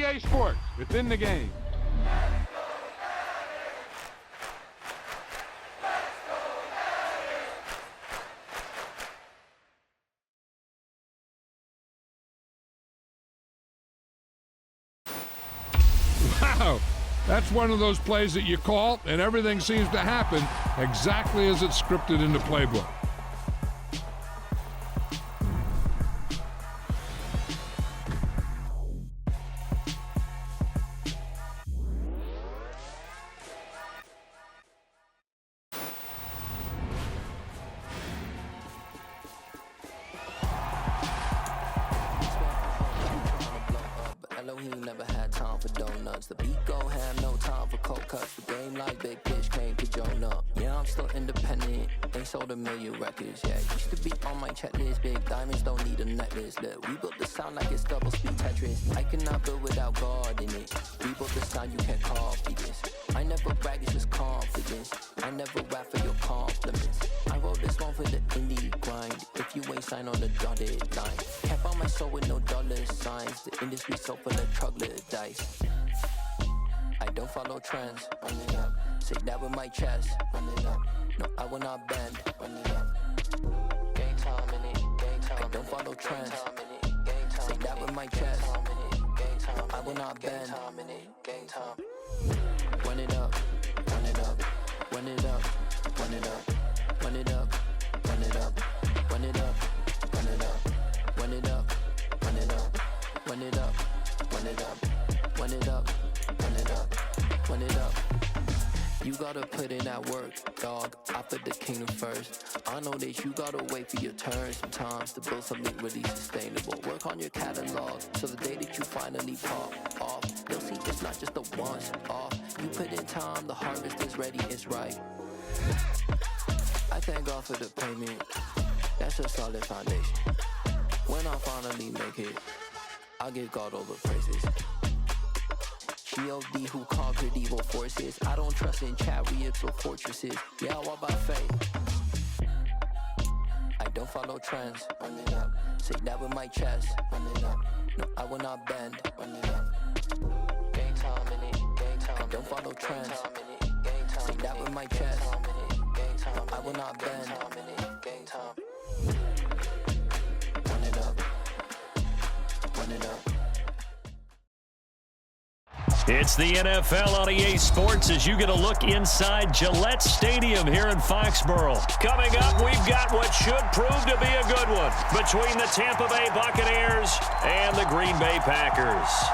EA Sports. It's in the game. Wow, that's one of those plays that you call, and everything seems to happen exactly as it's scripted in the playbook. Elohim never had time for donuts. The beat gon' have no time for cold cuts. The game like Big Pitch came to Jonah. Yeah, I'm still independent. They sold 1 million records. Yeah, used to be on my checklist. Big diamonds don't need a necklace. Look, we built the sound like it's double speed Tetris. I cannot build without God in it. We built the sound, you can't copy this. I never brag, it's just confidence. I never rap for your compliments. I wrote this one for the indie grind. If you ain't signed on the dotted line, can't buy my soul with no dollar signs. The industry so full of troglodytes. I don't follow trends. Run it up. Say that with my chest. Run it up. No, I will not bend. Run it up. Game time in it. Game time. I don't follow trends. Say that with my chest. No, I will not bend. Game time. Run it up. Run it up. Run it up. Run it up. Run it up. Run it up. Run it up. Run it up. Run it up. Run it up. Run it up. Run it up. Run it up. Run it up. Run it up. You gotta put in that work, dog. I put the kingdom first. I know that you gotta wait for your turn sometimes to build something really sustainable. Work on your catalog, so the day that you finally pop off, you'll see it's not just a once off. You put in time, the harvest is ready, it's right. I thank God for the payment. That's a solid foundation. When I finally make it, I'll give God all the praises. G.O.D. who conquered evil forces. I don't trust in chariots or fortresses. Yeah, I walk by faith. I don't follow trends. Run it up. Say that with my chest. Run it up. No, I will not bend. Run it up. Game time in it. Game time. I don't follow trends. Say that with my chest. No, I will not bend. Game time. Run it up. Run it up. It's the NFL on EA Sports as you get a look inside Gillette Stadium here in Foxborough. Coming up, we've got what should prove to be a good one between the Tampa Bay Buccaneers and the Green Bay Packers.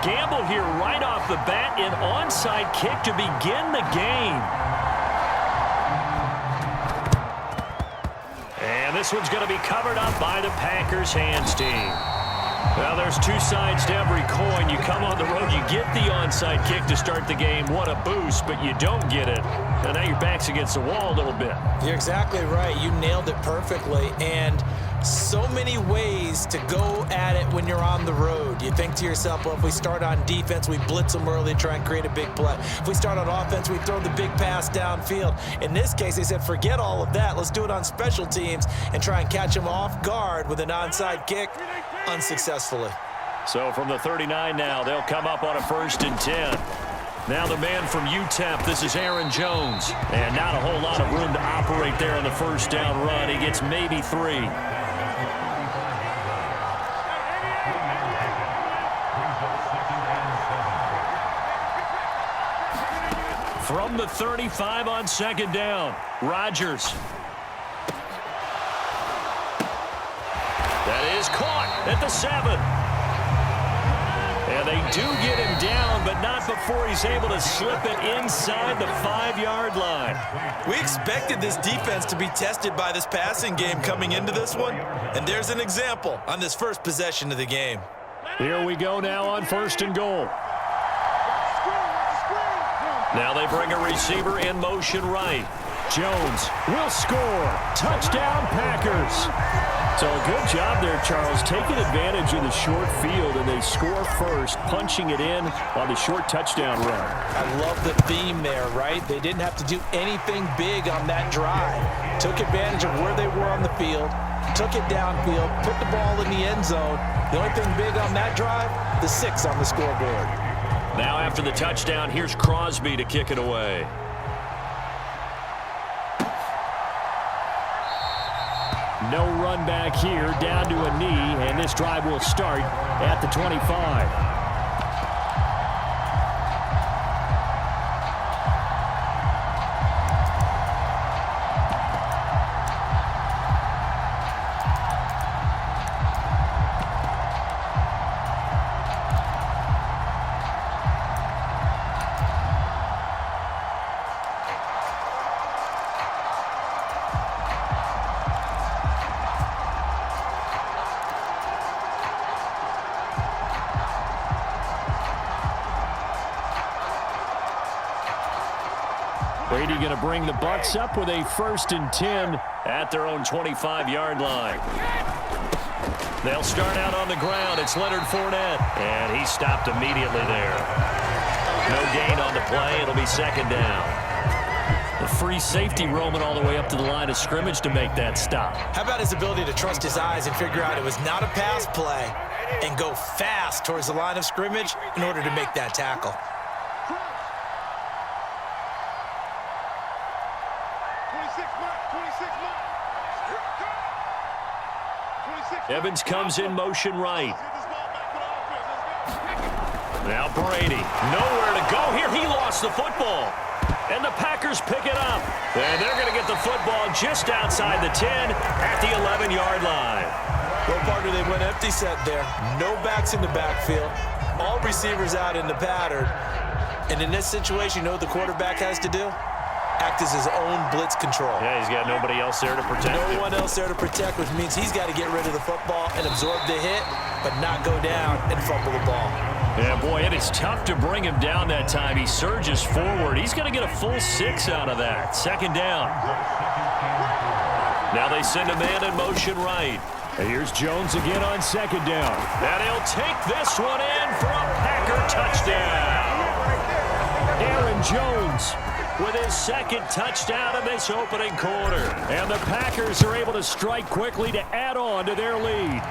Gamble here right off the bat, an onside kick to begin the game. And this one's going to be covered up by the Packers hands team. Well, there's two sides to every coin. You come on the road, you get the onside kick to start the game. What a boost, but you don't get it. And now your back's against the wall a little bit. You're exactly right. You nailed it perfectly. And so many ways to go at it when you're on the road. You think to yourself, well, if we start on defense, we blitz them early, try and create a big play. If we start on offense, we throw the big pass downfield. In this case, they said, forget all of that. Let's do it on special teams and try and catch them off guard with an onside kick unsuccessfully. So from the 39 now, they'll come up on a 1st and 10. Now the man from UTEP, this is Aaron Jones. And not a whole lot of room to operate there on the first down run. He gets maybe 3. From the 35 on 2nd down, Rodgers. That is caught at the 7. And they do get him down, but not before he's able to slip it inside the 5-yard line. We expected this defense to be tested by this passing game coming into this one, and there's an example on this first possession of the game. Here we go now on 1st and goal. Now they bring a receiver in motion right. Jones will score. Touchdown, Packers. So a good job there, Charles, taking advantage of the short field, and they score first, punching it in on the short touchdown run. I love the theme there, right? They didn't have to do anything big on that drive. Took advantage of where they were on the field, took it downfield, put the ball in the end zone. The only thing big on that drive, the 6 on the scoreboard. Now after the touchdown, here's Crosby to kick it away. No run back here, down to a knee, and this drive will start at the 25. Brady going to bring the Bucs up with a 1st and 10 at their own 25-yard line. They'll start out on the ground. It's Leonard Fournette, and he stopped immediately there. No gain on the play. It'll be 2nd down. The free safety roaming all the way up to the line of scrimmage to make that stop. How about his ability to trust his eyes and figure out it was not a pass play and go fast towards the line of scrimmage in order to make that tackle? Evans comes in motion right. Now Brady, nowhere to go here. He lost the football. And the Packers pick it up. And they're going to get the football just outside the 10 at the 11-yard line. Well, partner, they went empty set there. No backs in the backfield. All receivers out in the pattern. And in this situation, you know what the quarterback has to do? Act as his own blitz control. Yeah, he's got nobody else there to protect him. No one else there to protect, which means he's got to get rid of the football and absorb the hit, but not go down and fumble the ball. Yeah, boy, it is tough to bring him down that time. He surges forward. He's going to get a full 6 out of that. 2nd down. Now they send a man in motion right. And here's Jones again on 2nd down. And he'll take this one in for a Packer touchdown. Aaron Jones with his 2nd touchdown of this opening quarter. And the Packers are able to strike quickly to add on to their lead.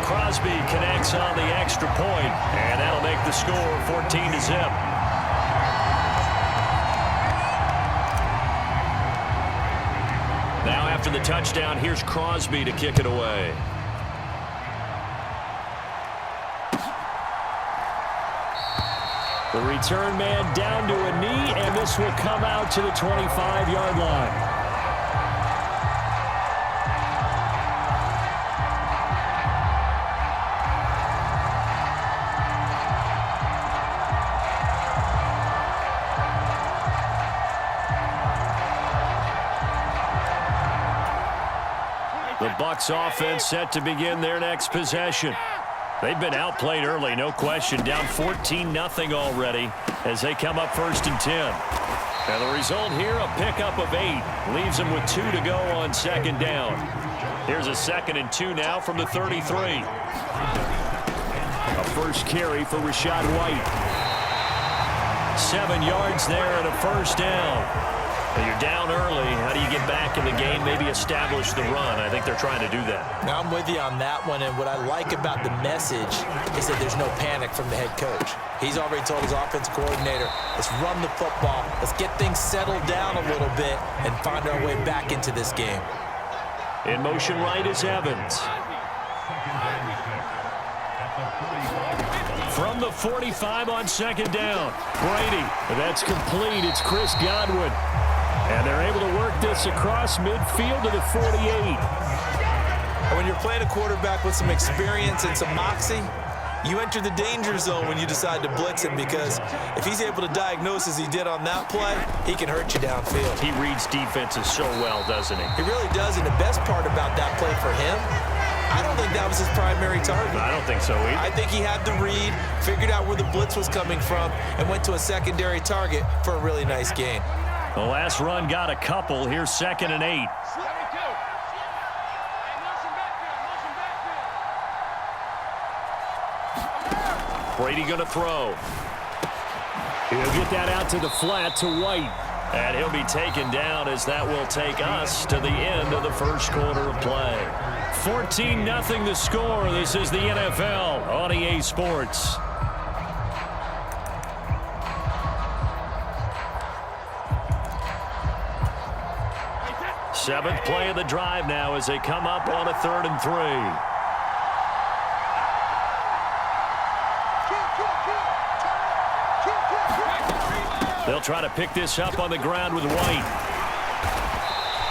Crosby connects on the extra point, and that'll make the score 14-0. Now after the touchdown, here's Crosby to kick it away. The return man down to a knee, and this will come out to the 25-yard line. The Bucs offense set to begin their next possession. They've been outplayed early, no question. Down 14-0 already as they come up 1st and 10. And the result here, a pickup of 8. Leaves them with 2 to go on 2nd down. Here's a 2nd and 2 now from the 33. A first carry for Rachaad White. 7 yards there and a 1st down. You're down early. How do you get back in the game, maybe establish the run? I think they're trying to do that. Now I'm with you on that one, and what I like about the message is that there's no panic from the head coach. He's already told his offensive coordinator, let's run the football, let's get things settled down a little bit and find our way back into this game. In motion right is Evans. From the 45 on 2nd down. Brady, that's complete. It's Chris Godwin. And they're able to work this across midfield to the 48. When you're playing a quarterback with some experience and some moxie, you enter the danger zone when you decide to blitz him, because if he's able to diagnose as he did on that play, he can hurt you downfield. He reads defenses so well, doesn't he? He really does, and the best part about that play for him, I don't think that was his primary target. I don't think so either. I think he had the read, figured out where the blitz was coming from, and went to a secondary target for a really nice gain. The last run got a couple. Here's 2nd and 8. Brady going to throw. He'll get that out to the flat to White. And he'll be taken down as that will take us to the end of the first quarter of play. 14-0 the score. This is the NFL on EA Sports. Seventh play of the drive now as they come up on a 3rd and 3. They'll try to pick this up on the ground with White.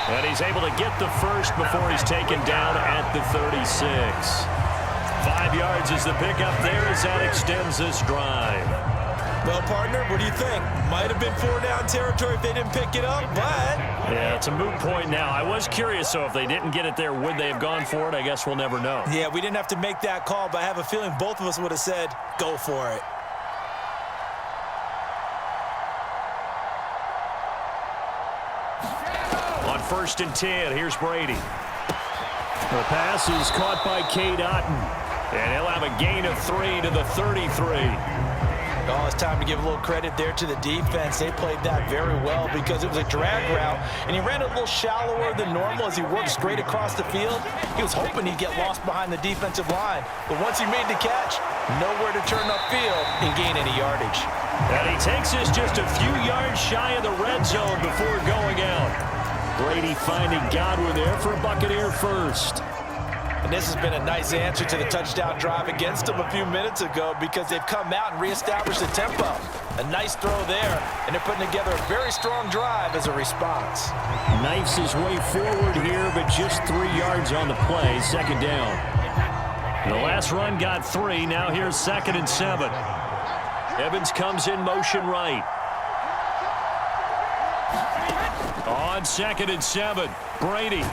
And he's able to get the first before he's taken down at the 36. 5 yards is the pickup there as that extends this drive. Well, partner, what do you think? Might have been 4-down territory if they didn't pick it up, but... Yeah, it's a moot point now. I was curious, so if they didn't get it there, would they have gone for it? I guess we'll never know. Yeah, we didn't have to make that call, but I have a feeling both of us would have said, go for it. On 1st and 10, here's Brady. The pass is caught by Cade Otton. And he'll have a gain of 3 to the 33. Oh, it's time to give a little credit there to the defense. They played that very well because it was a drag route, and he ran a little shallower than normal as he worked straight across the field. He was hoping he'd get lost behind the defensive line, but once he made the catch, nowhere to turn upfield and gain any yardage. And he takes this just a few yards shy of the red zone before going out. Brady finding Godwin there for a Buccaneer first. And this has been a nice answer to the touchdown drive against them a few minutes ago because they've come out and reestablished the tempo. A nice throw there, and they're putting together a very strong drive as a response. Knifes his way forward here, but just 3 yards on the play, 2nd down. The last run got 3, now here's 2nd and 7. Evans comes in motion right. On 2nd and 7, Brady.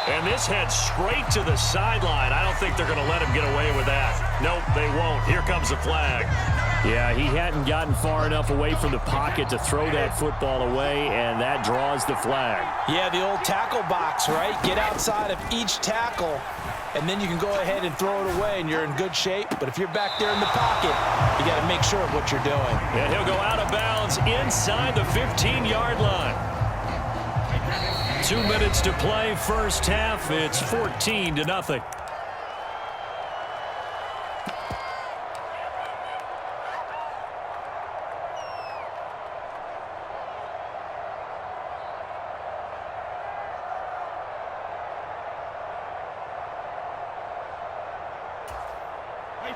And this heads straight to the sideline. I don't think they're going to let him get away with that. Nope, they won't. Here comes the flag. Yeah, he hadn't gotten far enough away from the pocket to throw that football away, and that draws the flag. Yeah, the old tackle box, right? Get outside of each tackle, and then you can go ahead and throw it away, and you're in good shape. But if you're back there in the pocket, you got to make sure of what you're doing. And he'll go out of bounds inside the 15-yard line. 2 minutes to play, first half. It's 14-0.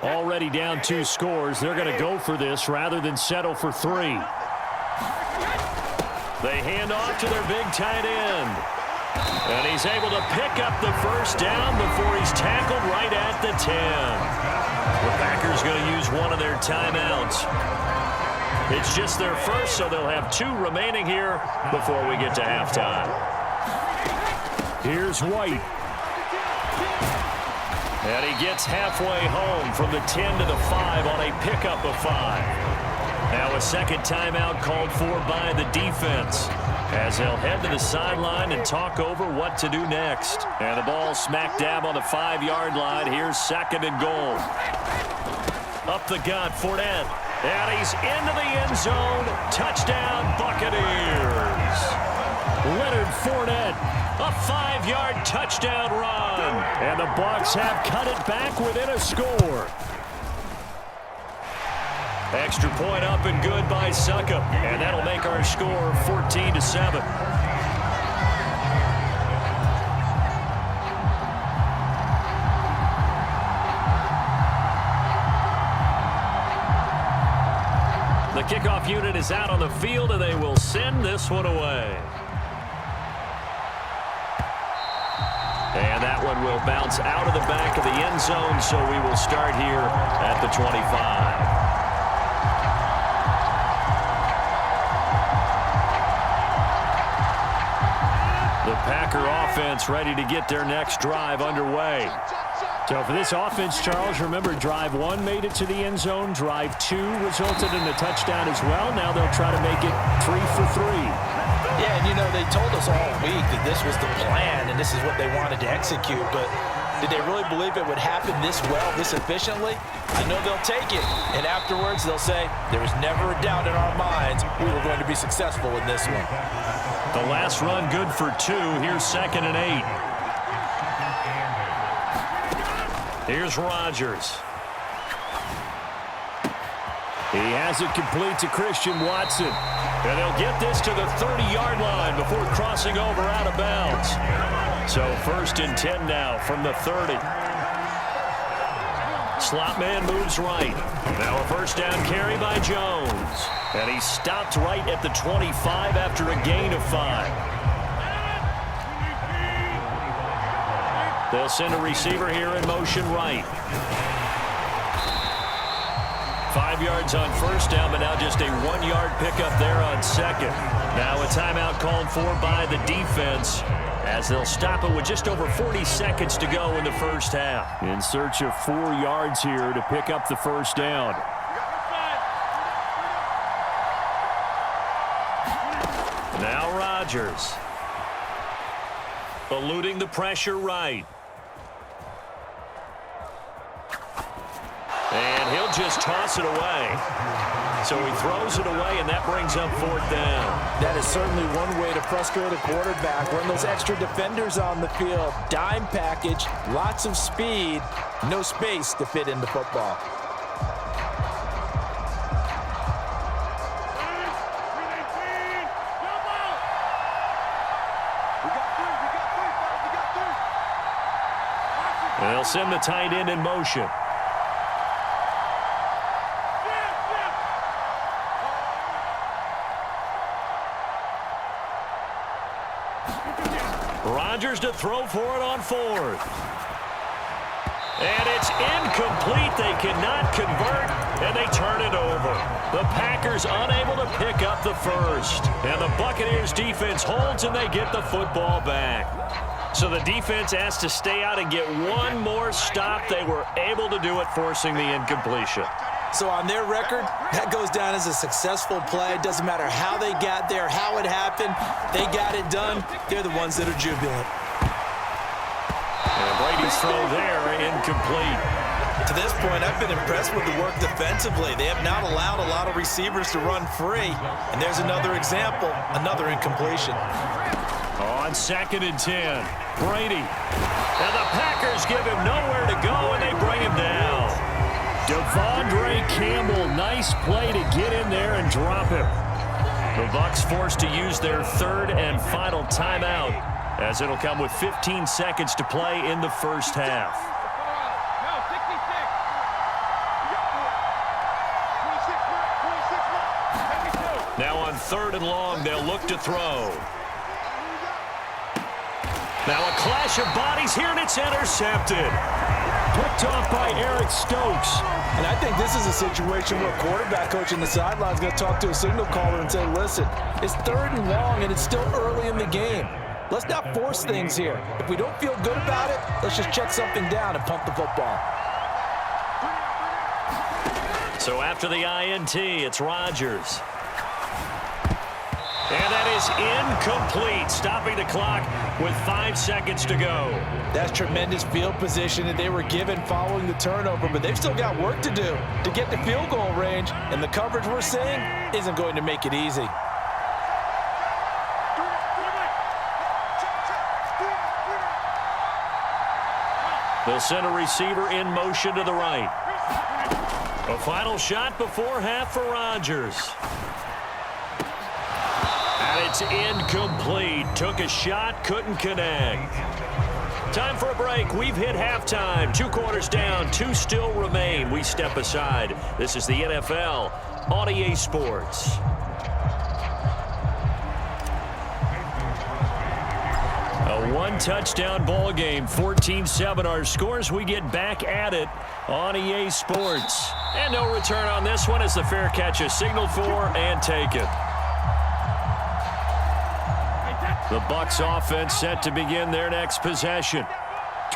Already down 2 scores. They're going to go for this rather than settle for 3. They hand off to their big tight end. And he's able to pick up the first down before he's tackled right at the 10. The Packers going to use one of their timeouts. It's just their first, so they'll have 2 remaining here before we get to halftime. Here's White. And he gets halfway home from the 10 to the 5 on a pickup of 5. Now a second timeout called for by the defense as they'll head to the sideline and talk over what to do next. And the ball smack dab on the 5-yard line. Here's 2nd and goal. Up the gut, Fournette. And he's into the end zone. Touchdown, Buccaneers. Leonard Fournette, a 5-yard touchdown run. And the Bucs have cut it back within a score. Extra point up and good by Suckup. And that'll make our score 14-7. The kickoff unit is out on the field, and they will send this one away. And that one will bounce out of the back of the end zone, so we will start here at the 25. The Packer offense ready to get their next drive underway. So for this offense, Charles, remember, drive 1 made it to the end zone. Drive 2 resulted in a touchdown as well. Now they'll try to make it 3 for 3. Yeah, and they told us all week that this was the plan and this is what they wanted to execute, but did they really believe it would happen this well, this efficiently? I know they'll take it, and afterwards they'll say, there was never a doubt in our minds we were going to be successful in this one. The last run good for 2. Here's 2nd and 8. Here's Rodgers. He has it complete to Christian Watson. And they'll get this to the 30-yard line before crossing over out of bounds. So 1st and 10 now from the 30. Slot man moves right. Now a 1st down carry by Jones. And he stopped right at the 25 after a gain of 5. They'll send a receiver here in motion right. 5 yards on 1st down, but now just a 1-yard pickup there on 2nd. Now a timeout called for by the defense as they'll stop it with just over 40 seconds to go in the 1st half. In search of 4 yards here to pick up the 1st down. Now Rodgers. Eluding the pressure right. And he'll just toss it away. So he throws it away, and that brings up 4th down. That is certainly one way to frustrate a quarterback. Run those extra defenders on the field. Dime package, lots of speed, no space to fit in the football. They'll send the tight end in motion. Rodgers to throw for it on 4th. And it's incomplete. They cannot convert, and they turn it over. The Packers unable to pick up the 1st. And the Buccaneers defense holds, and they get the football back. So the defense asked to stay out and get one more stop. They were able to do it, forcing the incompletion. So on their record, that goes down as a successful play. Doesn't matter how they got there, how it happened. They got it done. They're the ones that are jubilant. And Brady's throw there, incomplete. To this point, I've been impressed with the work defensively. They have not allowed a lot of receivers to run free. And there's another example, another incompletion. On 2nd and 10, Brady. And the Packers give him nowhere to go, and they bring him down. Devondre Campbell, nice play to get in there and drop him. The Bucs forced to use their 3rd and final timeout, as it'll come with 15 seconds to play in the 1st half. Now on 3rd and long, they'll look to throw. Now a clash of bodies here, and it's intercepted. Picked off by Eric Stokes. And I think this is a situation where a quarterback coach in the sideline is going to talk to a signal caller and say, listen, it's 3rd and long, and it's still early in the game. Let's not force things here. If we don't feel good about it, let's just check something down and pump the football. So after the INT, it's Rodgers. And that is incomplete, stopping the clock with 5 seconds to go. That's tremendous field position that they were given following the turnover, but they've still got work to do to get the field goal range, and the coverage we're seeing isn't going to make it easy. They'll send a receiver in motion to the right. A final shot before half for Rodgers. And it's incomplete. Took a shot, couldn't connect. Time for a break. We've hit halftime. 2 quarters down, 2 still remain. We step aside. This is the NFL on EA Sports. A 1-touchdown ball game, 14-7 our scores. We get back at it on EA Sports. And no return on this one as the fair catch is signaled for and taken. The Bucs offense set to begin their next possession.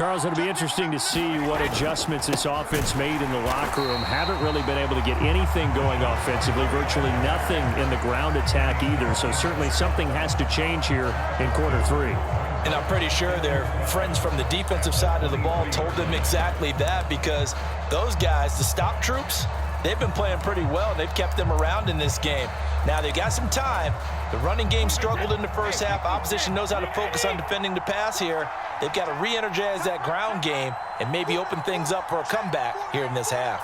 Charles, it'll be interesting to see what adjustments this offense made in the locker room. Haven't really been able to get anything going offensively, virtually nothing in the ground attack either. So certainly something has to change here in quarter 3. And I'm pretty sure their friends from the defensive side of the ball told them exactly that, because those guys, the stop troops, they've been playing pretty well. They've kept them around in this game. Now, they've got some time. The running game struggled in the first half. Opposition knows how to focus on defending the pass here. They've got to re-energize that ground game and maybe open things up for a comeback here in this half.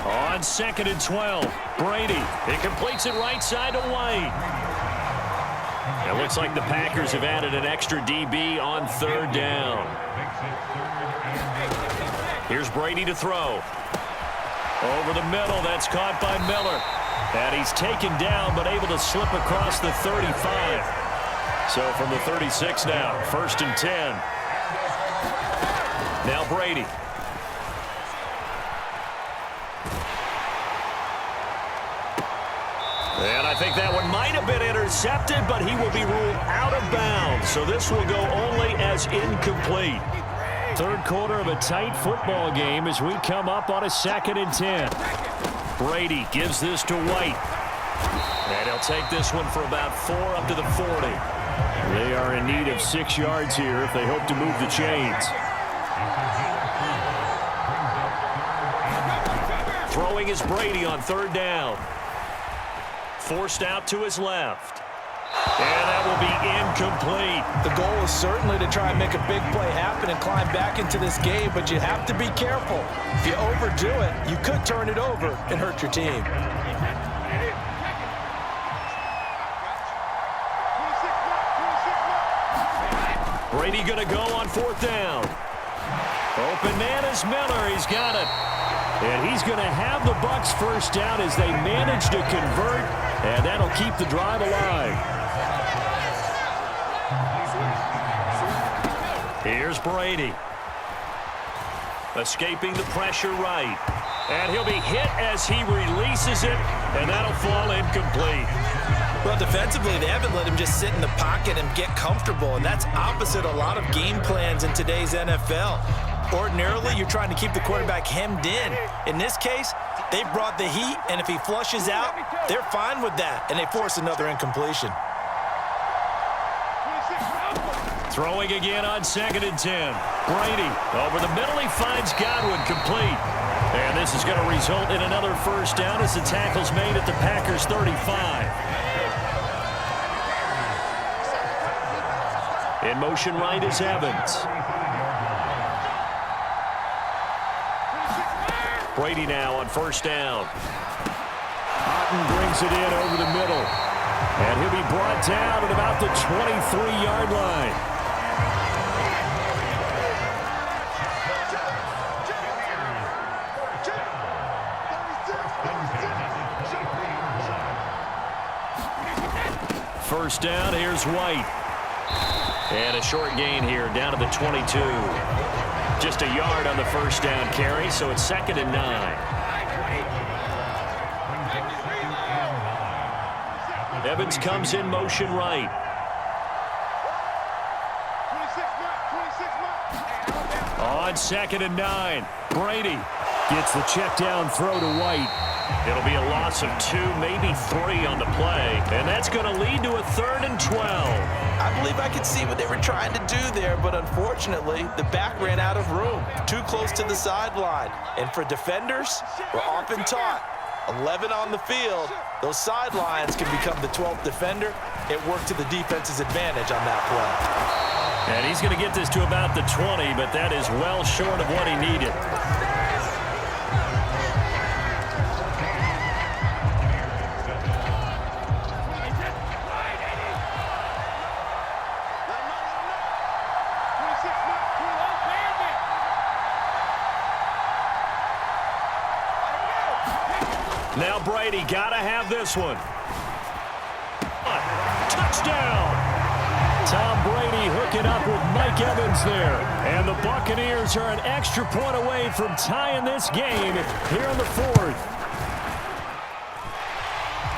On 2nd and 12, Brady. He completes it right side to White. It looks like the Packers have added an extra DB on 3rd down. Here's Brady to throw. Over the middle, that's caught by Miller. And he's taken down, but able to slip across the 35. So from the 36 now, 1st and 10. Now Brady. And I think that one might have been intercepted, but he will be ruled out of bounds. So this will go only as incomplete. 3rd quarter of a tight football game as we come up on a 2nd and 10. Brady gives this to White. And he'll take this one for about 4 up to the 40. They are in need of 6 yards here if they hope to move the chains. Throwing is Brady on 3rd down. Forced out to his left. And that will be incomplete. The goal is certainly to try and make a big play happen and climb back into this game, but you have to be careful. If you overdo it, you could turn it over and hurt your team. Brady going to go on 4th down. Open man is Miller. He's got it. And he's going to have the Bucs 1st down as they manage to convert, and that'll keep the drive alive. Here's Brady. Escaping the pressure right. And he'll be hit as he releases it, and that'll fall incomplete. Well, defensively, they haven't let him just sit in the pocket and get comfortable, and that's opposite a lot of game plans in today's NFL. Ordinarily, you're trying to keep the quarterback hemmed in. In this case, they brought the heat, and if he flushes out, they're fine with that, and they force another incompletion. Throwing again on 2nd and 10. Brady over the middle. He finds Godwin complete. And this is going to result in another 1st down as the tackle's made at the Packers 35. In motion right is Evans. Brady now on 1st down. Otten brings it in over the middle. And he'll be brought down at about the 23-yard line. First down, here's White. And a short gain here down to the 22. Just a yard on the 1st down carry, so it's 2nd and 9. Evans comes in motion right. On 2nd and 9, Brady gets the check down throw to White. It'll be a loss of 2, maybe 3 on the play, and that's going to lead to a 3rd and 12. I believe I could see what they were trying to do there, but unfortunately, the back ran out of room, too close to the sideline. And for defenders, we're often taught, 11 on the field, those sidelines can become the 12th defender. It worked to the defense's advantage on that play. And he's going to get this to about the 20, but that is well short of what he needed. Now Brady got to have this one. Touchdown! Tom Brady hooking up with Mike Evans there. And the Buccaneers are an extra point away from tying this game here in the 4th.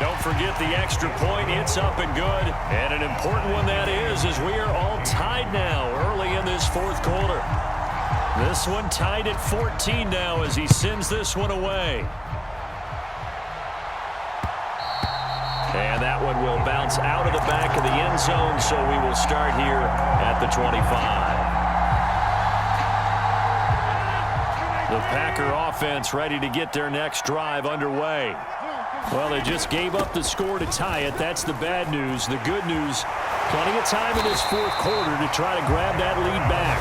Don't forget the extra point. It's up and good. And an important one that is, as we are all tied now early in this fourth quarter. This one tied at 14 now as he sends this one away. And that one will bounce out of the back of the end zone, so we will start here at the 25. The Packer offense ready to get their next drive underway. Well, they just gave up the score to tie it. That's the bad news. The good news, plenty of time in this fourth quarter to try to grab that lead back.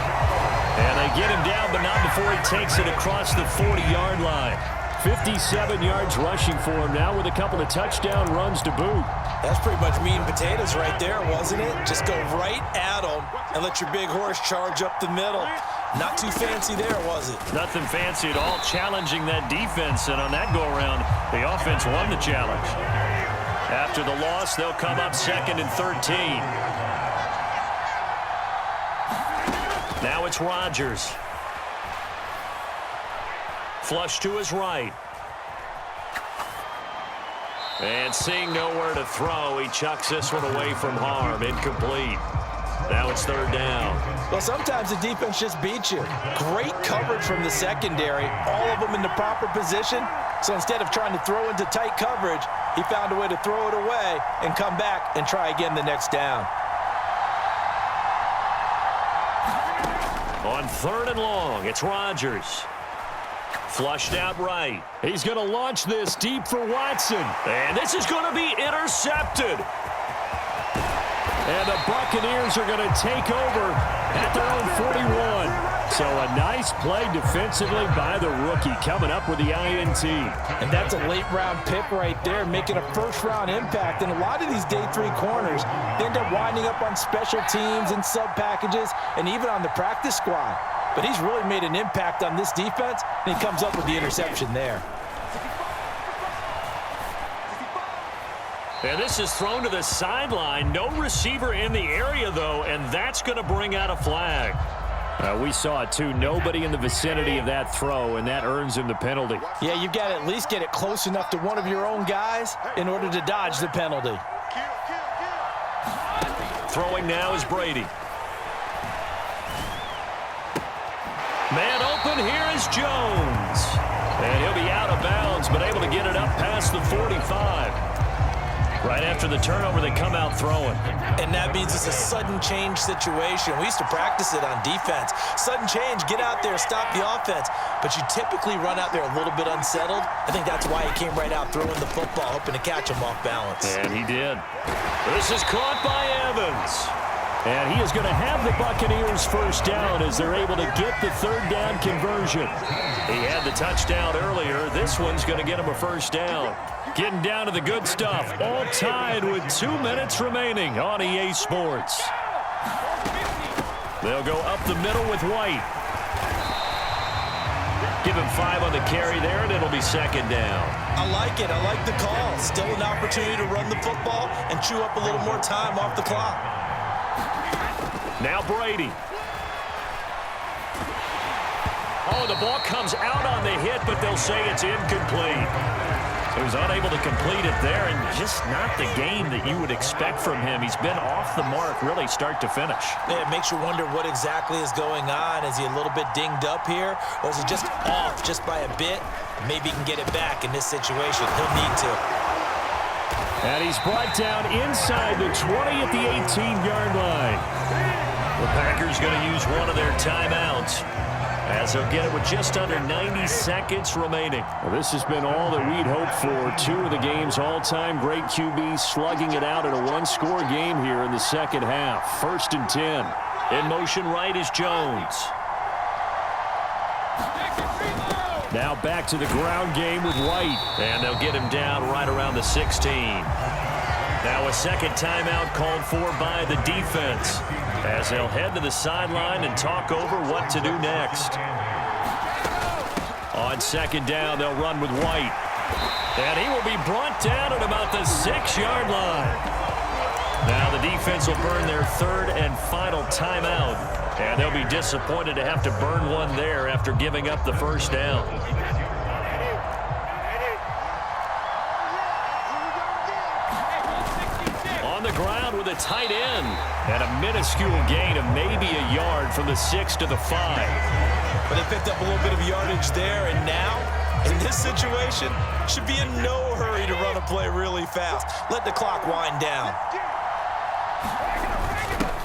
And they get him down, but not before he takes it across the 40-yard line. 57 yards rushing for him now with a couple of touchdown runs to boot. That's pretty much meat and potatoes right there, wasn't it? Just go right at him and let your big horse charge up the middle. Not too fancy there, was it? Nothing fancy at all, challenging that defense. And on that go-around, the offense won the challenge. After the loss, they'll come up 2nd and 13. Now it's Rodgers. Flush to his right. And seeing nowhere to throw, he chucks this one away from harm. Incomplete. Now it's 3rd down. Well, sometimes the defense just beats you. Great coverage from the secondary. All of them in the proper position. So instead of trying to throw into tight coverage, he found a way to throw it away and come back and try again the next down. On 3rd and long, it's Rodgers. Flushed out right. He's going to launch this deep for Watson. And this is going to be intercepted. And the Buccaneers are going to take over at their own 41. So a nice play defensively by the rookie coming up with the INT. And that's a late-round pick right there, making a first-round impact. And a lot of these day 3 corners, they end up winding up on special teams and sub-packages and even on the practice squad. But he's really made an impact on this defense, and he comes up with the interception there. And this is thrown to the sideline. No receiver in the area, though, and that's going to bring out a flag. We saw it, too. Nobody in the vicinity of that throw, and that earns him the penalty. Yeah, you've got to at least get it close enough to one of your own guys in order to dodge the penalty. Throwing now is Brady. Man open, here is Jones. And he'll be out of bounds, but able to get it up past the 45. Right after the turnover, they come out throwing. And that means it's a sudden change situation. We used to practice it on defense. Sudden change, get out there, stop the offense. But you typically run out there a little bit unsettled. I think that's why he came right out throwing the football, hoping to catch him off balance. And he did. This is caught by Evans. And he is going to have the Buccaneers first down as they're able to get the 3rd down conversion. He had the touchdown earlier. This one's going to get him a first down. Getting down to the good stuff. All tied with 2 minutes remaining on EA Sports. They'll go up the middle with White. Give him 5 on the carry there, and it'll be 2nd down. I like it. I like the call. Still an opportunity to run the football and chew up a little more time off the clock. Now Brady. Oh, the ball comes out on the hit, but they'll say it's incomplete. He was unable to complete it there, and just not the game that you would expect from him. He's been off the mark, really, start to finish. Yeah, it makes you wonder what exactly is going on. Is he a little bit dinged up here, or is he just off just by a bit? Maybe he can get it back in this situation. He'll need to. And he's brought down inside the 20 at the 18-yard line. The Packers going to use one of their timeouts, as they'll get it with just under 90 seconds remaining. Well, this has been all that we'd hoped for. 2 of the game's all-time great QBs slugging it out in a one-score game here in the second half. 1st and 10. In motion right is Jones. Now back to the ground game with White. And they'll get him down right around the 16. Now a second timeout called for by the defense, as they'll head to the sideline and talk over what to do next. On 2nd down, they'll run with White. And he will be brought down at about the 6-yard line. Now the defense will burn their 3rd and final timeout. And they'll be disappointed to have to burn one there after giving up the first down. ground with a tight end. And a minuscule gain of maybe a yard from the 6 to the 5. But they picked up a little bit of yardage there, and now, in this situation, should be in no hurry to run a play really fast. Let the clock wind down.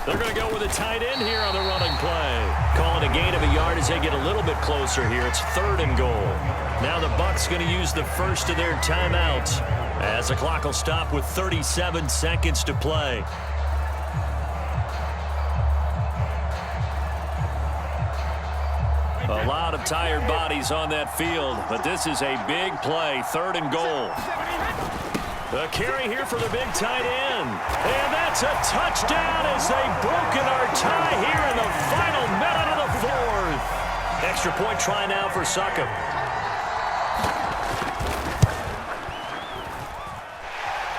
They're going to go with a tight end here on the running play. Call it a gain of a yard as they get a little bit closer here. It's 3rd and goal. Now the Bucs going to use the first of their timeouts as the clock will stop with 37 seconds to play. A lot of tired bodies on that field, but this is a big play. 3rd and goal. The carry here for the big tight end. And that's a touchdown as they've broken our tie here in the final minute of the 4th. Extra point try now for Succop.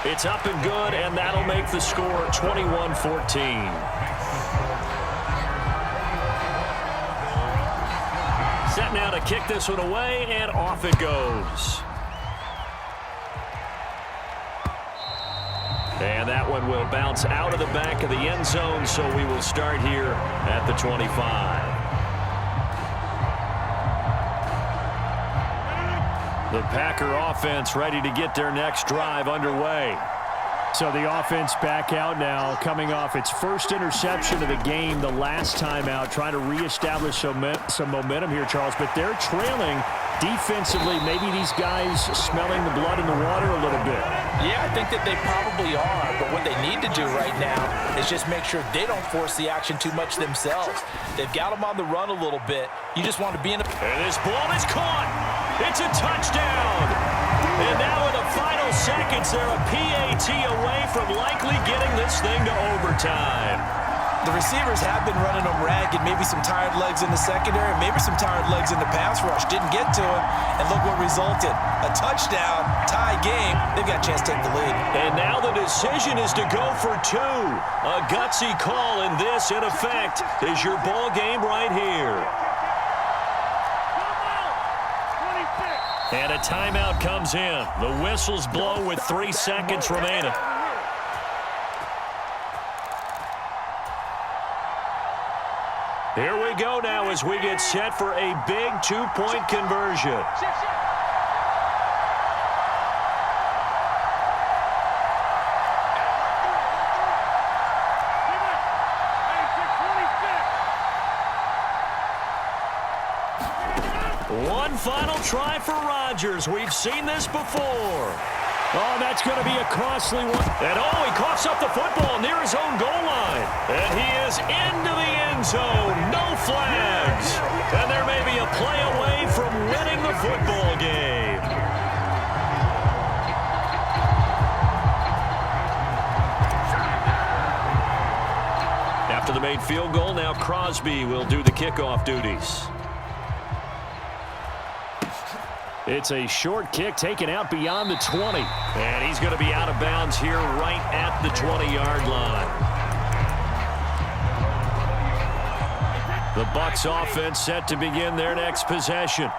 It's up and good, and that'll make the score 21-14. Set now to kick this one away, and off it goes. And that one will bounce out of the back of the end zone, so we will start here at the 25. The Packer offense ready to get their next drive underway. So the offense back out now, coming off its first interception of the game the last time out, trying to reestablish some momentum here, Charles. But they're trailing defensively. Maybe these guys smelling the blood in the water a little bit. Yeah, I think that they probably are, but what they need to do right now is just make sure they don't force the action too much themselves. They've got them on the run a little bit. You just want to be in a... And this ball is caught. It's a touchdown. And now in the final seconds, they're a PAT away from likely getting this thing to overtime. The receivers have been running them ragged, maybe some tired legs in the secondary, maybe some tired legs in the pass rush. Didn't get to him, and look what resulted. A touchdown, tie game. They've got a chance to take the lead. And now the decision is to go for 2. A gutsy call, and this, in effect, is your ball game right here. And a timeout comes in. The whistles blow with 3 seconds remaining. Here we go now as we get set for a big 2-point conversion. One final try for Rodgers. We've seen this before. Oh, that's going to be a costly one. And he coughs up the football near his own goal line. And he is into the end zone. No flags. And there may be a play away from winning the football game. After the made field goal, now Crosby will do the kickoff duties. It's a short kick taken out beyond the 20. And he's going to be out of bounds here right at the 20-yard line. The Bucs offense set to begin their next possession.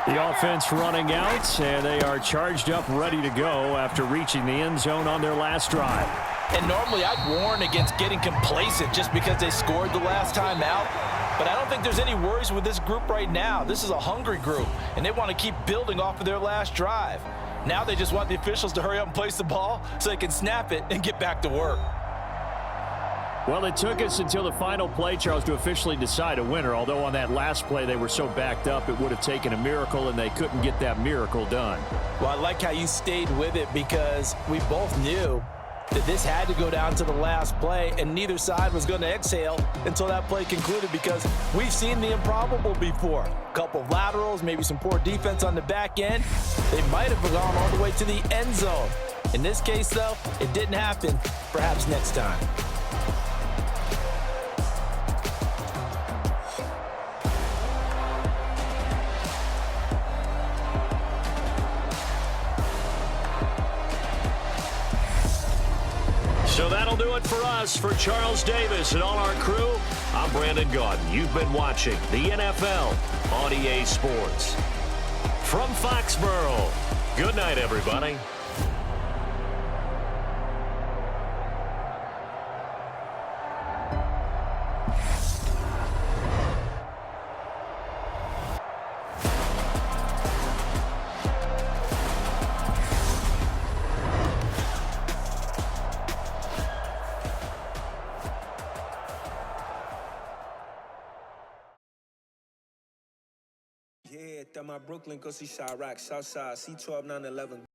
The offense running out, and they are charged up, ready to go after reaching the end zone on their last drive. And normally I'd warn against getting complacent just because they scored the last time out. But I don't think there's any worries with this group right now. This is a hungry group, and they want to keep building off of their last drive. Now they just want the officials to hurry up and place the ball so they can snap it and get back to work. Well, it took us until the final play, Charles, to officially decide a winner. Although on that last play they were so backed up, it would have taken a miracle, and they couldn't get that miracle done. Well, I like how you stayed with it because we both knew that this had to go down to the last play, and neither side was going to exhale until that play concluded because we've seen the improbable before. A couple of laterals, maybe some poor defense on the back end. They might have gone all the way to the end zone. In this case, though, it didn't happen. Perhaps next time. So that'll do it for us. For Charles Davis and all our crew, I'm Brandon Gaudin. You've been watching the NFL on EA Sports. From Foxborough, good night, everybody. Yeah, that my Brooklyn, go see Chirac, Southside, C12, 911.